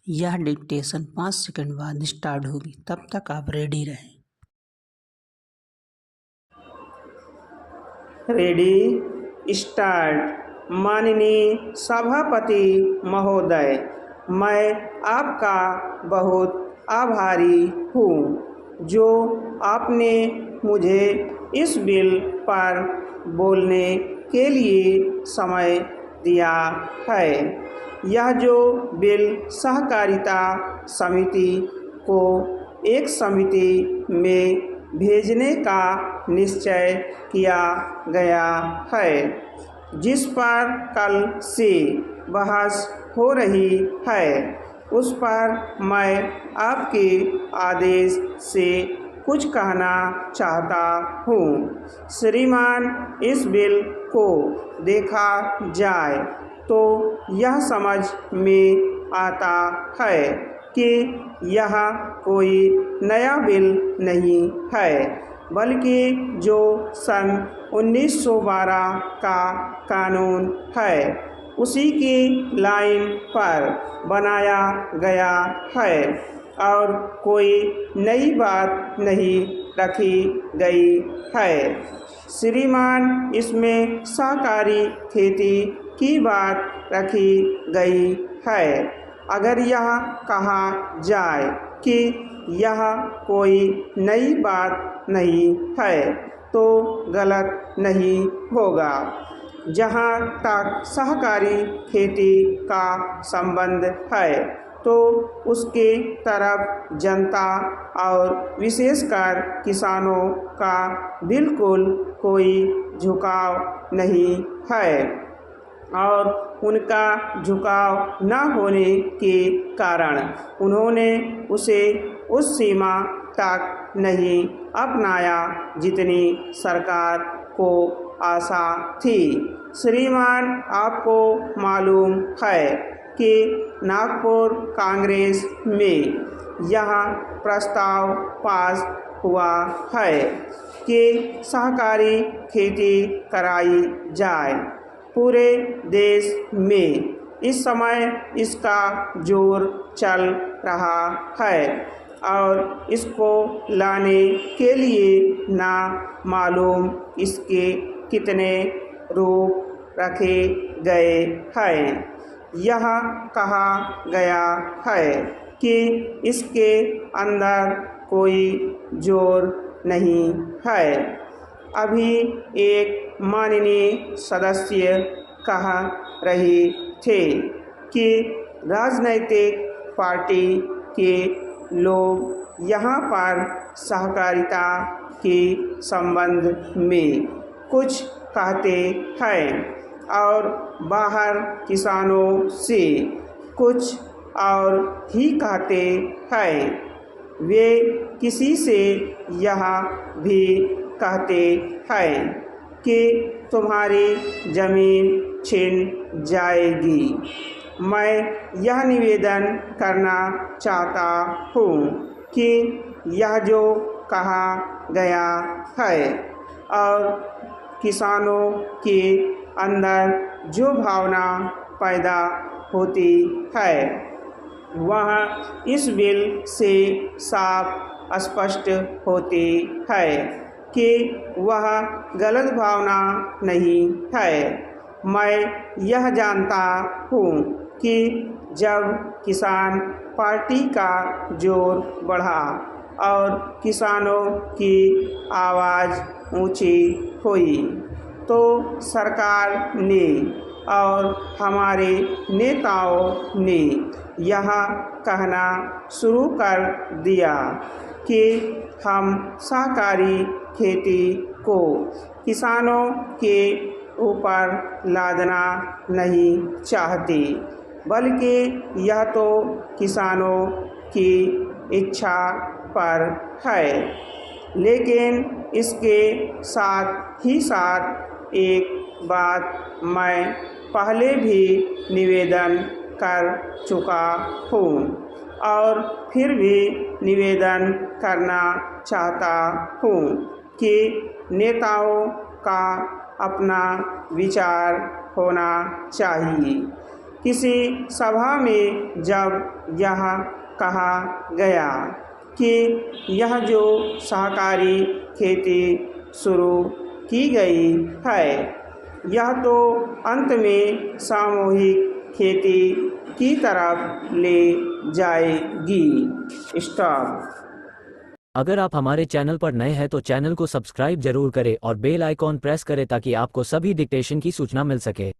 यह dictation 5 second बाद start होगी, तब तक आप रेडी रहें। Ready start. माननीय सभापति महोदय, मैं आपका बहुत आभारी हूँ जो आपने मुझे इस बिल पर बोलने के लिए समय दिया है। यह जो बिल सहकारिता समिति को एक समिति में भेजने का निश्चय किया गया है, जिस पर कल से बहस हो रही है, उस पर मैं आपके आदेश से कुछ कहना चाहता हूँ। श्रीमान, इस बिल को देखा जाए तो यह समझ में आता है कि यह कोई नया बिल नहीं है, बल्कि जो सन 1912 का कानून है उसी की लाइन पर बनाया गया है और कोई नई बात नहीं रखी गई है। श्रीमान, इसमें सहकारी खेती की बात रखी गई है। अगर यह कहा जाए कि यह कोई नई बात नहीं है तो गलत नहीं होगा। जहाँ तक सहकारी खेती का संबंध है तो उसके तरफ जनता और विशेषकर किसानों का बिल्कुल कोई झुकाव नहीं है और उनका झुकाव न होने के कारण उन्होंने उसे उस सीमा तक नहीं अपनाया जितनी सरकार को आशा थी। श्रीमान, आपको मालूम है कि नागपुर कांग्रेस में यह प्रस्ताव पास हुआ है कि सहकारी खेती कराई जाए। पूरे देश में इस समय इसका जोर चल रहा है और इसको लाने के लिए ना मालूम इसके कितने रूप रखे गए हैं। यह कहा गया है कि इसके अंदर कोई जोर नहीं है। अभी एक माननीय सदस्य कह रहे थे कि राजनीतिक पार्टी के लोग यहाँ पर सहकारिता के संबंध में कुछ कहते हैं और बाहर किसानों से कुछ और ही कहते हैं। वे किसी से यह भी कहते हैं कि तुम्हारी ज़मीन छिन जाएगी। मैं यह निवेदन करना चाहता हूँ कि यह जो कहा गया है और किसानों के अंदर जो भावना पैदा होती है वह इस बिल से साफ स्पष्ट होती है कि वह गलत भावना नहीं है। मैं यह जानता हूँ कि जब किसान पार्टी का जोर बढ़ा और किसानों की आवाज़ ऊंची हुई तो सरकार ने और हमारे नेताओं ने यह कहना शुरू कर दिया कि हम सहकारी खेती को किसानों के ऊपर लादना नहीं चाहते, बल्कि यह तो किसानों की इच्छा पर है। लेकिन इसके साथ ही साथ एक बात मैं पहले भी निवेदन कर चुका हूँ और फिर भी निवेदन करना चाहता हूँ कि नेताओं का अपना विचार होना चाहिए। किसी सभा में जब यह कहा गया कि यह जो सहकारी खेती शुरू की गई है यह तो अंत में सामूहिक खेती की तरफ ले जाएगी। स्टॉप। अगर आप हमारे चैनल पर नए हैं तो चैनल को सब्सक्राइब जरूर करें और बेल आइकॉन प्रेस करें ताकि आपको सभी डिक्टेशन की सूचना मिल सके।